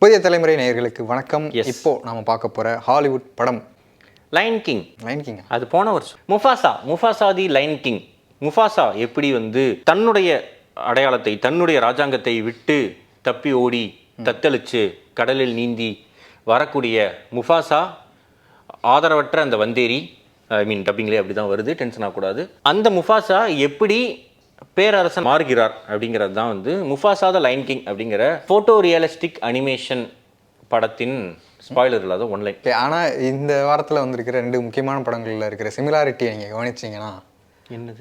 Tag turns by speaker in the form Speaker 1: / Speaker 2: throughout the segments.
Speaker 1: புதிய தலைமுறை நேயர்களுக்கு வணக்கம். இப்போ நாம பார்க்க போற ஹாலிவுட் படம்
Speaker 2: லைன் கிங். அது போன வருஷம். Mufasa the line king. Mufasa எப்படி தன்னுடைய அடையாளத்தை, தன்னுடைய ராஜாங்கத்தை விட்டு தப்பி ஓடி தத்தளிச்சு கடலில் நீந்தி வரக்கூடிய முஃபாசா, ஆதரவற்ற அந்த வந்தேரி, டப்பிங்லேயே அப்படி தான் வருது, டென்ஷன் ஆகக்கூடாது. அந்த முஃபாசா எப்படி பேரரசன் மாறுகிறார் அப்படிங்கிறது தான் முஃபாசா த லைன் கிங் அப்படிங்கிற ஃபோட்டோ ரியலிஸ்டிக் அனிமேஷன் படத்தின் ஸ்பாய்லர் இல்லாத ஒன்லைன்.
Speaker 1: ஆனால் இந்த வாரத்தில் வந்திருக்கிற 2 முக்கியமான படங்களில் இருக்கிற சிமிலாரிட்டியை நீங்கள் கவனிச்சிங்கன்னா,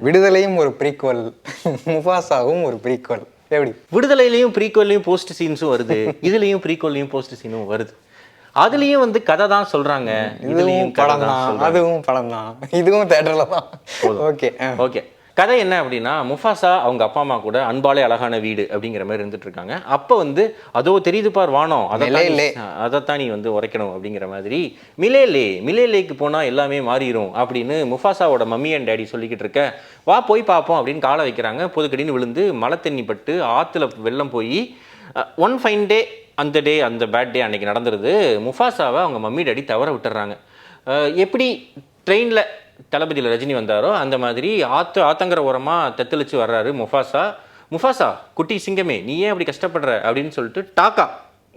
Speaker 1: விடுதலையும் ஒரு ப்ரீக்வல், முஃபாசாவும் ஒரு ப்ரீக்வல். எப்படி
Speaker 2: விடுதலையிலையும் ப்ரீக்வல்லையும் போஸ்ட் சீன்ஸும் வருது, இதுலேயும் ப்ரீக்வல்லையும் போஸ்ட் சீனும் வருது. அதுலேயும் கதை தான் சொல்கிறாங்க, இதுலேயும்
Speaker 1: படம் தான், அதுவும் படம் தான், இதுவும் தேட்டரில் தான்.
Speaker 2: ஓகே கதை என்ன அப்படின்னா, முஃபாசா அவங்க அப்பா அம்மா கூட அன்பாலே அழகான வீடு அப்படிங்கிற மாதிரி இருந்துட்டு இருக்காங்க. அப்போ அதோ தெரியுது பார் வானம், அதைத்தான் நீ உரைக்கணும் அப்படிங்கிற மாதிரி மிலேலேக்கு போனால் எல்லாமே மாறிடும் அப்படின்னு முஃபாசாவோட மம்மி அண்ட் டேடி சொல்லிக்கிட்டு இருக்க, வா போய் பார்ப்போம் அப்படின்னு காலை வைக்கிறாங்க. பொதுக்கடின்னு விழுந்து மழை தண்ணி பட்டு ஆற்றுல வெள்ளம் போய் ஒன் ஃபைன் டே, அந்த பேட் டே அன்னைக்கு நடந்துருது. முஃபாசாவை அவங்க மம்மி டேடி தவற விட்டுறாங்க. எப்படி ட்ரெயினில் தளபதியில் ரஜினி வந்தாரோ அந்த மாதிரி ஆத்தங்கர ஓரமாக தத்தளிச்சு வர்றாரு முஃபாசா குட்டி சிங்கமே நீ ஏன் அப்படி கஷ்டப்படுற அப்படின்னு சொல்லிட்டு டாக்கா,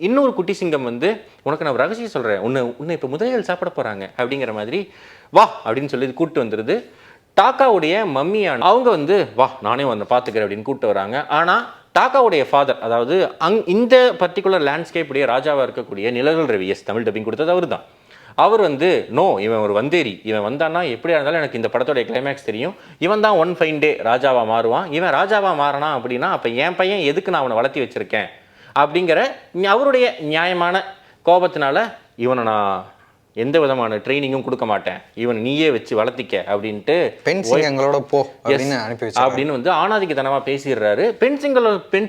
Speaker 2: இன்னொரு குட்டி சிங்கம் உனக்கு நான் ரகசியம் சொல்கிறேன், உன்னை இப்போ முதலில் சாப்பிட போகிறாங்க அப்படிங்கிற மாதிரி வா அப்படின்னு சொல்லி கூப்பிட்டு வந்துடுது. டாக்காவுடைய மம்மியான அவங்க வா நானே பார்த்துக்கிறேன் அப்படின்னு கூப்பிட்டு வராங்க. ஆனால் டாக்காவுடைய ஃபாதர், அதாவது இந்த பர்டிகுலர் லேண்ட்ஸ்கேப்புடைய ராஜாவாக இருக்கக்கூடிய நிழல் ரவி, தமிழ் டப்பிங் கொடுத்தது அவர் தான். அவர் நோ, இவன் ஒரு வந்தேரி, இவன் வந்தான்னா எப்படியா இருந்தாலும் எனக்கு இந்த படத்தோடைய கிளைமேக்ஸ் தெரியும், இவன் தான் ஒன் ஃபைன் டே ராஜாவாக மாறுவான், இவன் ராஜாவாக மாறினா அப்படின்னா அப்போ என் பையன் எதுக்கு நான் அவனை வளர்த்தி வச்சுருக்கேன் அப்படிங்கிற அவருடைய நியாயமான கோபத்தினால இவனை நான் எந்த விதமான ட்ரைனிங்கும் கொடுக்க மாட்டேன், இவன் நீயே வச்சு வளர்த்திக்க அப்படின்ட்டு
Speaker 1: பெண்சிங்களோட போ
Speaker 2: அப்படின்னு ஆணாதிக்கத்தனமாக பேசிடுறாரு.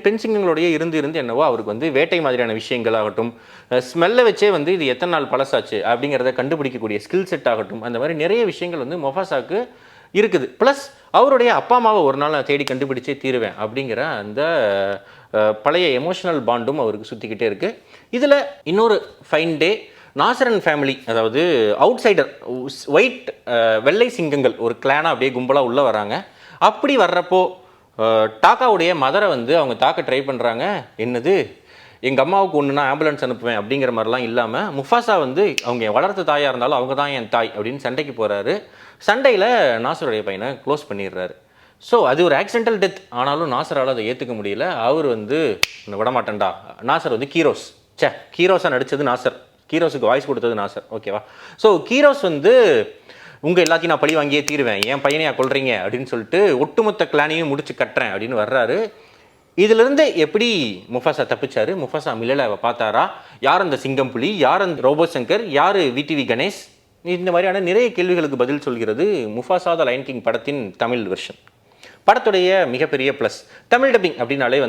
Speaker 2: பெண்சிங்களோடைய இருந்து என்னவோ அவருக்கு வேட்டை மாதிரியான விஷயங்களாகட்டும், ஸ்மெல்லை வச்சே இது எத்தனை நாள் பழசாச்சு அப்படிங்கிறத கண்டுபிடிக்கக்கூடிய ஸ்கில் செட் ஆகட்டும், அந்த மாதிரி நிறைய விஷயங்கள் முஃபாசாக்கு இருக்குது. ப்ளஸ் அவருடைய அப்பா அம்மாவை ஒரு நாள் நான் தேடி கண்டுபிடிச்சே தீருவேன் அப்படிங்கிற அந்த பழைய எமோஷனல் பாண்டும் அவருக்கு சுற்றிக்கிட்டே இருக்குது. இதில் இன்னொரு fine day, Nassar and family, அதாவது அவுட் சைடர், ஒயிட் வெள்ளை சிங்கங்கள் ஒரு கிளானாக அப்படியே கும்பலாக உள்ளே வராங்க. அப்படி வர்றப்போ டாக்காவுடைய மதரை அவங்க தாக்க ட்ரை பண்ணுறாங்க. என்னது எங்கள் அம்மாவுக்கு ஒன்றுனா ஆம்புலன்ஸ் அனுப்புவேன் அப்படிங்கிற மாதிரிலாம் இல்லாமல் முஃபாசா அவங்க வளர்த்த தாயாக இருந்தாலும் அவங்க தான் என் தாய் அப்படின்னு சண்டைக்கு போகிறாரு. சண்டையில் நாசருடைய பையனை க்ளோஸ் பண்ணிடுறாரு. ஸோ அது ஒரு ஆக்சிடென்டல் டெத். ஆனாலும் நாசரால் அதை ஏற்றுக்க முடியல. அவர் விடமாட்டேன்டா. நாசர் கீரோஸாக நடித்தது நாசர், கீரோஸுக்கு வாய்ஸ் கொடுத்தது நாசர், ஓகேவா? ஸோ கீரோஸ் உங்கள் எல்லாத்தையும் நான் பழி வாங்கியே தீருவேன், என் பையனையா கொள்றீங்க அப்படின்னு சொல்லிட்டு ஒட்டுமொத்த கிளானையும் முடிச்சு கட்டுறேன் அப்படின்னு வர்றாரு. இதிலிருந்து எப்படி முஃபாசா தப்பிச்சாரு? முஃபாசா மிலேலாவை பார்த்தாரா? யார் அந்த சிங்கம் புலி, யார் அந்த ரோபோ சங்கர், யார் விடிவி கணேஷ்? இந்த மாதிரியான நிறைய கேள்விகளுக்கு பதில் சொல்கிறது முஃபாசா த லைன் கிங் படத்தின் தமிழ் வெர்ஷன். படத்துடைய மிகப்பெரிய ப்ளஸ், தமிழ் டப்பிங் அப்படின்னாலே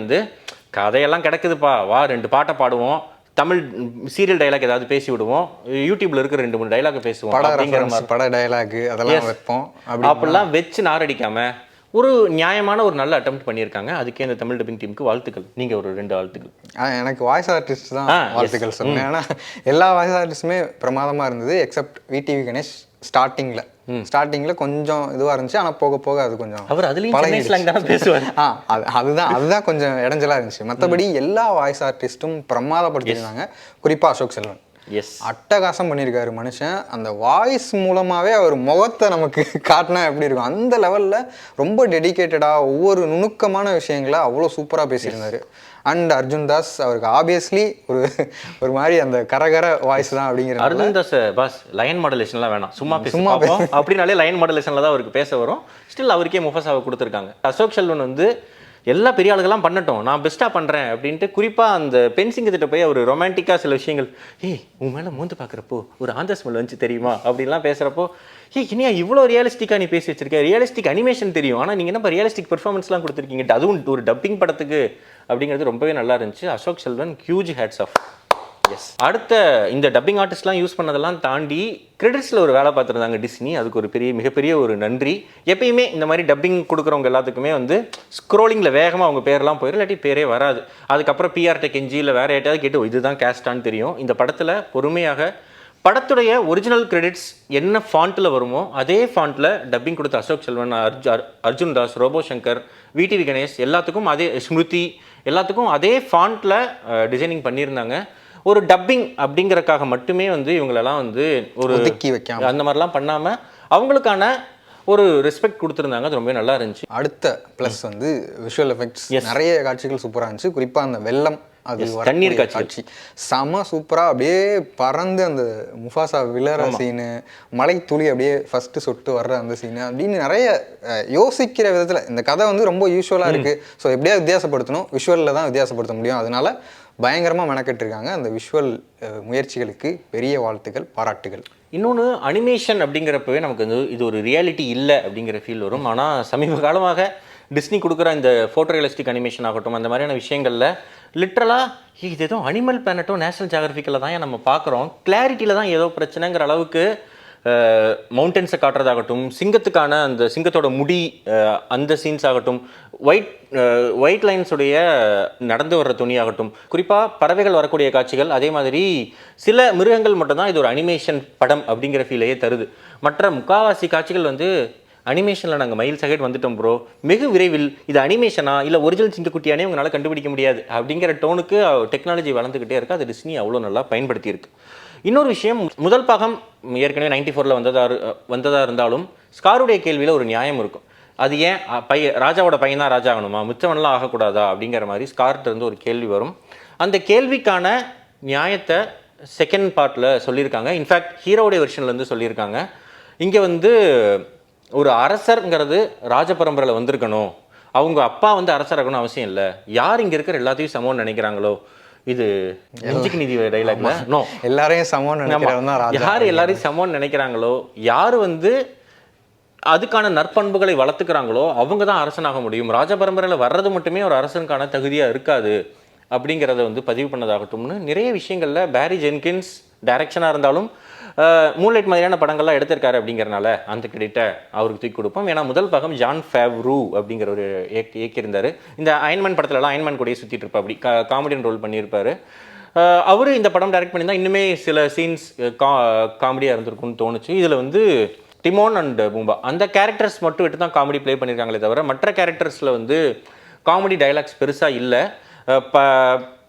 Speaker 2: கதையெல்லாம் கிடக்குதுப்பா, வா 2 பாட்டை பாடுவோம், தமிழ் சீரியல் டைலாக் ஏதாவது பேசி விடுவோம், யூடியூப்ல இருக்கிற 2-3 டைலாக் பேசுவோம் அப்படிங்கிற மாதிரி
Speaker 1: பட டைலாக் அதெல்லாம் வைப்போம்.
Speaker 2: அப்படிலாம் வச்சு நாரடிக்காம ஒரு நியாயமான ஒரு நல்ல அட்டெம்ப்ட் பண்ணியிருக்காங்க. அதுக்கே இந்த தமிழ் டப்பிங் டீமுக்கு வாழ்த்துக்கள். நீங்க ஒரு 2 வாழ்த்துக்கள்.
Speaker 1: எனக்கு வாய்ஸ் ஆர்டிஸ்ட் தான் வாழ்த்துக்கள் சொல்லுங்க. ஏன்னா எல்லா வாய்ஸ் ஆர்டிஸ்டுமே பிரமாதமா இருந்தது எக்ஸப்ட் விடிவி கணேஷ். ஸ்டார்டிங்ல கொஞ்சம் இதுவா இருந்துச்சு, ஆனா போக போக அது கொஞ்சம்
Speaker 2: அவர் அதுலயும் பேசுவார்.
Speaker 1: அதுதான் கொஞ்சம் இடைஞ்சலா இருந்துச்சு. மற்றபடி எல்லா வாய்ஸ் ஆர்டிஸ்டும் பிரமாதப்படுத்திருந்தாங்க. குறிப்பா அசோக் செல்வன் அட்டகாசம் பண்ணியிருக்காரு மனுஷன். அந்த வாய்ஸ் மூலமாவே அவர் முகத்தை நமக்கு காட்டினா எப்படி இருக்கும் அந்த லெவல்ல ரொம்ப டெடிகேட்டடா ஒவ்வொரு நுணுக்கமான விஷயங்களை அவ்வளோ சூப்பரா பேசியிருந்தாரு. அண்ட் அர்ஜுன் தாஸ் அவருக்கு ஆப்வியஸ்லி ஒரு மாதிரி அந்த கரகர வாய்ஸ் தான் அப்படிங்கிற.
Speaker 2: அர்ஜுன் தாஸ் பாஸ் லைன் மாடுலேஷன்லாம் வேணாம், சும்மா அப்படின்னாலே லைன் மாடுலேஷன்ல தான் அவருக்கு பேச வரும். ஸ்டில் அவருக்கே முஃபாசாவை கொடுத்துருக்காங்க. அசோக் செல்வன் எல்லா பெரிய ஆளுகள்லாம் பண்ணட்டும், நான் பெஸ்ட்டாக பண்ணுறேன் அப்படின்ட்டு குறிப்பாக அந்த பென்சிங்கிட்ட போய் அவர் ரொமான்டிக்காக சில விஷயங்கள், உன் மேலே மூந்து பார்க்குறப்போ ஒரு ஆந்த ஸ்மெல் வந்துச்சு தெரியுமா அப்படின்லாம் பேசுகிறப்போ, இனியா இவ்வளோ ரியலிஸ்டிக்காக நீ பேசி வச்சிருக்க, ரியலிஸ்டிக் அனிமேஷன் தெரியும், ஆனால் நீங்கள் என்ன ரியலிஸ்டிக் பெர்ஃபார்மன்ஸ்லாம் கொடுத்துருக்கீங்க, அதுவும் ஒரு டப்பிங் படத்துக்கு அப்படிங்கிறது ரொம்பவே நல்லா இருந்துச்சு. Ashok Selvan huge hats off. Yes. அடுத்த இந்த டப்பிங் ஆர்டிஸ்ட்லாம் யூஸ் பண்ணதெல்லாம் தாண்டி கிரெடிட்ஸில் ஒரு வேலை பார்த்துருந்தாங்க டிஸ்னி. அதுக்கு ஒரு மிகப்பெரிய ஒரு நன்றி. எப்பயுமே இந்த மாதிரி டப்பிங் கொடுக்குறவங்க எல்லாத்துக்குமே வந்து ஸ்க்ரோலிங்கில் வேகமாக அவங்க பேரெல்லாம் போயிடும், இல்லாட்டி பேரே வராது. அதுக்கப்புறம் பிஆர்டெக் கெஞ்சி இல்லை வேறு யார்ட்டாவது கேட்டு இதுதான் கேஸ்டான்னு தெரியும். இந்த படத்தில் பொறுமையாக படத்துடைய ஒரிஜினல் கிரெடிட்ஸ் என்ன ஃபாண்ட்டில் வருமோ அதே ஃபாண்ட்டில் டப்பிங் கொடுத்த அசோக் செல்வன், அர்ஜுன் தாஸ், ரோபோ சங்கர், விடிவி கணேஷ் எல்லாத்துக்கும் அதே, ஸ்மிருதி எல்லாத்துக்கும் அதே ஃபாண்ட்டில் டிசைனிங் பண்ணியிருந்தாங்க. ஒரு டப்பிங் அப்படிங்கறக்காக மட்டுமே வந்து இவங்களெல்லாம் வந்து ஒரு
Speaker 1: ஒதுக்கி வைக்காம
Speaker 2: அந்த மாதிரிலாம் பண்ணாமல் அவங்களுக்கான ஒரு ரெஸ்பெக்ட் கொடுத்துருந்தாங்க. அது ரொம்ப நல்லா இருந்துச்சு.
Speaker 1: அடுத்த ப்ளஸ் வந்து விஷுவல் எஃபெக்ட்ஸ், நிறைய காட்சிகள் சூப்பராக இருந்துச்சு. குறிப்பாக அந்த வெள்ளம், அது
Speaker 2: தண்ணீர் காட்சி
Speaker 1: செம சூப்பராக அப்படியே பறந்து அந்த முஃபாசா விழற சீனு, மலை துளி அப்படியே ஃபர்ஸ்ட் சொட்டு வர்ற அந்த சீனு அப்படின்னு நிறைய யோசிக்கிற விதத்தில் இந்த கதை வந்து ரொம்ப யூஸ்வலாக இருக்குது. ஸோ எப்படியாவது வித்தியாசப்படுத்தணும், விஷுவலில் தான் வித்தியாசப்படுத்த முடியும். அதனால பயங்கரமாக மெனக்கெட்டுருக்காங்க. அந்த விஷுவல் முயற்சிகளுக்கு பெரிய வாழ்த்துக்கள், பாராட்டுகள்.
Speaker 2: இன்னொன்று, அனிமேஷன் அப்படிங்கிறப்பவே நமக்கு வந்து இது ஒரு ரியாலிட்டி இல்லை அப்படிங்கிற ஃபீல் வரும். ஆனால் சமீப காலமாக டிஸ்னி கொடுக்குற இந்த ஃபோட்டோ ரியலிஸ்டிக் அனிமேஷன் ஆகட்டும், அந்த மாதிரியான விஷயங்களில் லிட்ரலாக இது ஏதோ அனிமல் பிளானட்டோ நேஷனல் ஜியாகிரபிக்கில் தான் நம்ம பார்க்குறோம், கிளாரிட்டியில் தான் ஏதோ பிரச்சனைங்கிற அளவுக்கு மவுண்டன்ஸை காட்டுறதாகட்டும், சிங்கத்துக்கான அந்த சிங்கத்தோட முடி அந்த சீன்ஸ் ஆகட்டும், ஒயிட் லைன்ஸுடைய நடந்து வர்ற துணியாகட்டும், குறிப்பாக பறவைகள் வரக்கூடிய காட்சிகள், அதே மாதிரி சில மிருகங்கள் மட்டும்தான் இது ஒரு அனிமேஷன் படம் அப்படிங்கிற ஃபீலையே தருது. மற்ற முக்காவாசி காட்சிகள் வந்து அனிமேஷனில் நாங்கள் மைல் சைட் வந்துட்டோம் ப்ரோ, வெகு விரைவில் இது அனிமேஷனா இல்லை ஒரிஜினல் சிங்கக்குட்டியானே உங்களால் கண்டுபிடிக்க முடியாது அப்படிங்கிற டோனுக்கு டெக்னாலஜி வளர்ந்துக்கிட்டே இருக்குது. அது டிஸ்னி அவ்வளோ நல்லா பயன்படுத்தியிருக்கு. இன்னொரு விஷயம், முதல் பாகம் ஏற்கனவே 94 வந்ததாக இருந்தாலும் ஸ்காருடைய கேள்வியில் ஒரு நியாயம் இருக்கும். அது ஏன் ராஜாவோட பையன் தான் ராஜா ஆகணுமா, மிச்சவன்லாம் ஆகக்கூடாதா அப்படிங்கிற மாதிரி ஸ்கார்ட்ட இருந்து ஒரு கேள்வி வரும். அந்த கேள்விக்கான நியாயத்தை செகண்ட் பார்ட்டில் சொல்லியிருக்காங்க. இன்ஃபேக்ட் ஹீரோடைய வெர்ஷன்லேருந்து சொல்லியிருக்காங்க. இங்கே வந்து ஒரு அரசருங்கிறது ராஜ பரம்பரையில் வந்திருக்கணும், அவங்க அப்பா வந்து அரசராகணும் அவசியம் இல்லை, யார் இங்கே இருக்கிற எல்லாத்தையும் சமம்னு நினைக்கிறாங்களோ, இது நெஞ்சுக்கு நீதி டைலாக்ல நோ,
Speaker 1: எல்லாரையும் சமம்னு நினைக்கிறவங்க தான் ராஜா.
Speaker 2: யார் எல்லாரையும் சமம்னு நினைக்கிறாங்களோ, யார் வந்து அதுக்கான நற்பண்புகளை வளர்த்துக்கிறாங்களோ அவங்க தான் அரசனாக முடியும். ராஜ பரம்பரையில் வர்றது மட்டுமே ஒரு அரசனுக்கான தகுதியாக இருக்காது அப்படிங்கிறத வந்து பதிவு பண்ணதாகட்டும்னு நிறைய விஷயங்களில் பேரி ஜென்கின்ஸ் டைரக்ஷனாக இருந்தாலும் மூன்லைட் மாதிரியான படங்கள்லாம் எடுத்திருக்காரு அப்படிங்கிறனால அந்த கிரெடிட்டை அவருக்கு தூக்கி கொடுப்போம். ஏன்னா முதல் பாகம் ஜான் ஃபேவ்ரூ அப்படிங்கிற ஒரு இயக்கியிருந்தார். இந்த அயன்மேன் படத்துலலாம் அயன்மேன் கூடயே சுற்றிட்டு இருப்பா, அப்படி காமெடியன் ரோல் பண்ணியிருப்பார். அவர் இந்த படம் டைரக்ட் பண்ணியிருந்தால் இன்னுமே சில சீன்ஸ் காமெடியாக இருந்திருக்கும்னு தோணுச்சு. இதில் வந்து டிமோன் அண்ட் பூம்பா அந்த கேரக்டர்ஸ் மட்டும் விட்டு தான் காமெடி ப்ளே பண்ணியிருக்காங்களே தவிர மற்ற கேரக்டர்ஸில் வந்து காமெடி டைலாக்ஸ் பெருசாக இல்லை.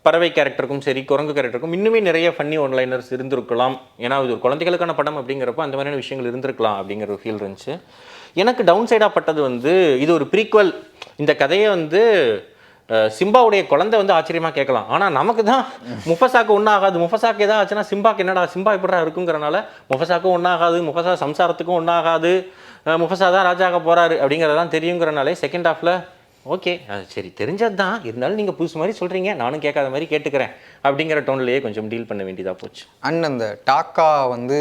Speaker 2: பறவை கேரக்டருக்கும் சரி, குரங்கு கேரக்டருக்கும் இன்னுமே நிறைய ஃபன்னி ஒன்லைனர்ஸ் இருந்திருக்கலாம். ஏன்னா இது ஒரு குழந்தைகளுக்கான படம் அப்படிங்கிறப்போ அந்த மாதிரியான விஷயங்கள் இருந்திருக்கலாம் அப்படிங்கிற ஒரு ஃபீல் இருந்துச்சு. எனக்கு டவுன் சைடாக பட்டது வந்து இது ஒரு ப்ரீக்வல். இந்த கதையை வந்து சிம்பாவுடைய குழந்தை வந்து ஆச்சரியமாக கேட்கலாம், ஆனால் நமக்கு தான் முஃபசாக்கு ஒன்றும் ஆகாது, முஃபசாக்கு எதாவது ஆச்சுன்னா சிம்பாக்கு என்னடா சிம்பா எப்படா இருக்குங்கிறனால முஃபசாக்கும் ஒன்றாகாது, முஃபசா சம்சாரத்துக்கும் ஒன்றாகாது, முஃபசா தான் ராஜாக போகிறாரு அப்படிங்கிறதான் தெரியுங்கிறனாலே செகண்ட் ஹாஃபில் ஓகே சரி தெரிஞ்சது தான், இருந்தாலும் நீங்கள் புதுசு மாதிரி சொல்கிறீங்க, நானும் கேட்காத மாதிரி கேட்டுக்கிறேன் அப்படிங்கிற டோன்லேயே கொஞ்சம் டீல் பண்ண வேண்டியதாக போச்சு.
Speaker 1: அண்ட் அந்த டாக்கா வந்து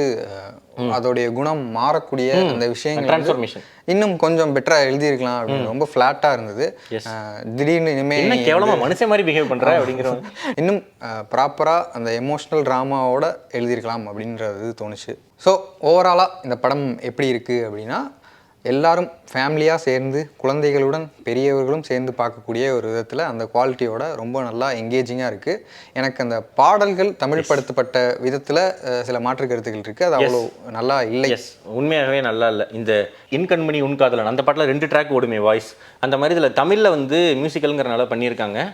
Speaker 1: அதோடைய குணம் மாறக்கூடிய அந்த விஷயங்கள்
Speaker 2: டிரான்ஸ்ஃபர்மேஷன்
Speaker 1: இன்னும் கொஞ்சம் பெட்டராக எழுதியிருக்கலாம் அப்படின்னு ரொம்ப ஃப்ளாட்டாக இருந்தது. திடீர்னு இனிமேல்
Speaker 2: கேவலமாக மனுஷன் மாதிரி பிஹேவ் பண்ணுற அப்படிங்கிற
Speaker 1: இன்னும் ப்ராப்பராக அந்த எமோஷ்னல் ட்ராமாவோட எழுதியிருக்கலாம் அப்படின்றது தோணுச்சு. ஸோ ஓவராலாக இந்த படம் எப்படி இருக்குது அப்படின்னா, எல்லாரும் ஃபேமிலியாக சேர்ந்து குழந்தைகளுடன் பெரியவர்களும் சேர்ந்து பார்க்கக்கூடிய ஒரு விதத்தில் அந்த குவாலிட்டியோட ரொம்ப நல்லா எங்கேஜிங்காக இருக்குது. எனக்கு அந்த பாடல்கள் தமிழ் படுத்தப்பட்ட விதத்தில் சில மாற்று கருத்துக்கள் இருக்குது, அது அவ்வளோ நல்லா இல்லை.
Speaker 2: உண்மையாகவே நல்லா இல்லை. இந்த இன்கண்மணி உன்காதலன் அந்த பாட்டில் 2 ட்ராக் ஓடுமே வாய்ஸ், அந்த மாதிரி இதில் தமிழில் வந்து மியூசிக்கலுங்கிறனால பண்ணியிருக்காங்க,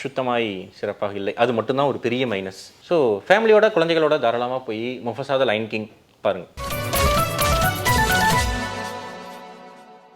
Speaker 2: சுத்தமாய் சிறப்பாக இல்லை. அது மட்டும்தான் ஒரு பெரிய மைனஸ். ஸோ ஃபேமிலியோட குழந்தைகளோட தாராளமாக போய் முஃபசா த லைன் கிங் பாருங்கள்.